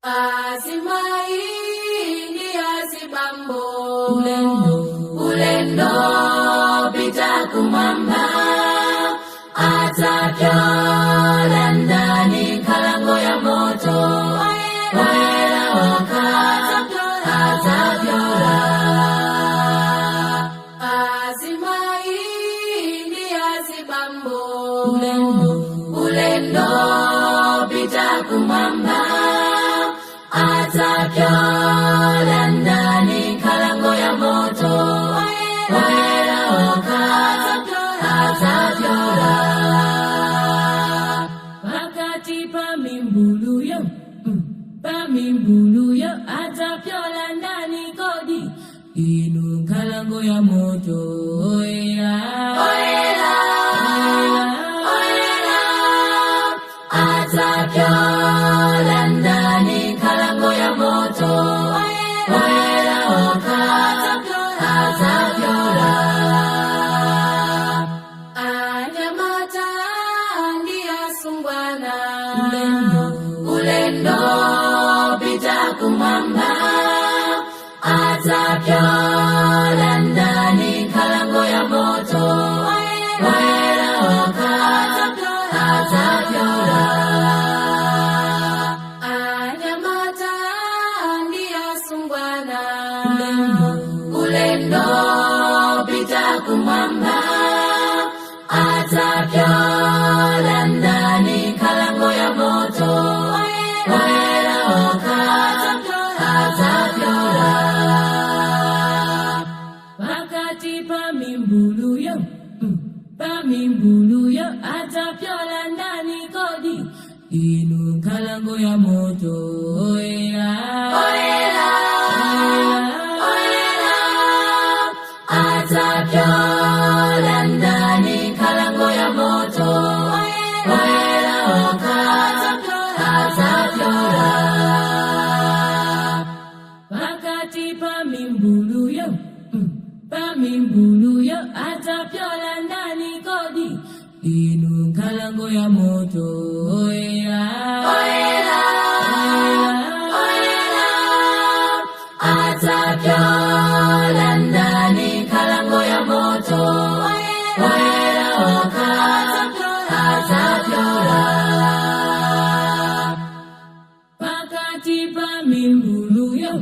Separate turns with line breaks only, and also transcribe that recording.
Azimai ni azibambo
ulendo pita kumamba atavyola ndani kalango ya moto waela waka atavyola
Azimai ni azibambo
ulendo pita kumamba atavyola ndani kalango ya moto waela waka atavyola
wakati pamimbuluyo atavyola ndani kodi inu kalango ya moto oela
atavyola ndani kalango ya moto waela waka atavyola
anyamata ndi asungwana
ulendo pita kumamba atavyola ndani kalango ya moto waela waka atavyola
anyamata ndi asungwana
ulendo pita kumamba atavyola ndani kalango ya moto waela waka atavyola
wakati pamimbuluyo atavyola ndani kodi inu kalango ya moto oela
atavyola ndani kalango ya moto waela waka atavyola
wakati pamimbuluyo atavyola ndani kodi inu kalango ya moto oela
atavyola ndani kalango ya moto waela waka atavyola
wakati pamimbuluyo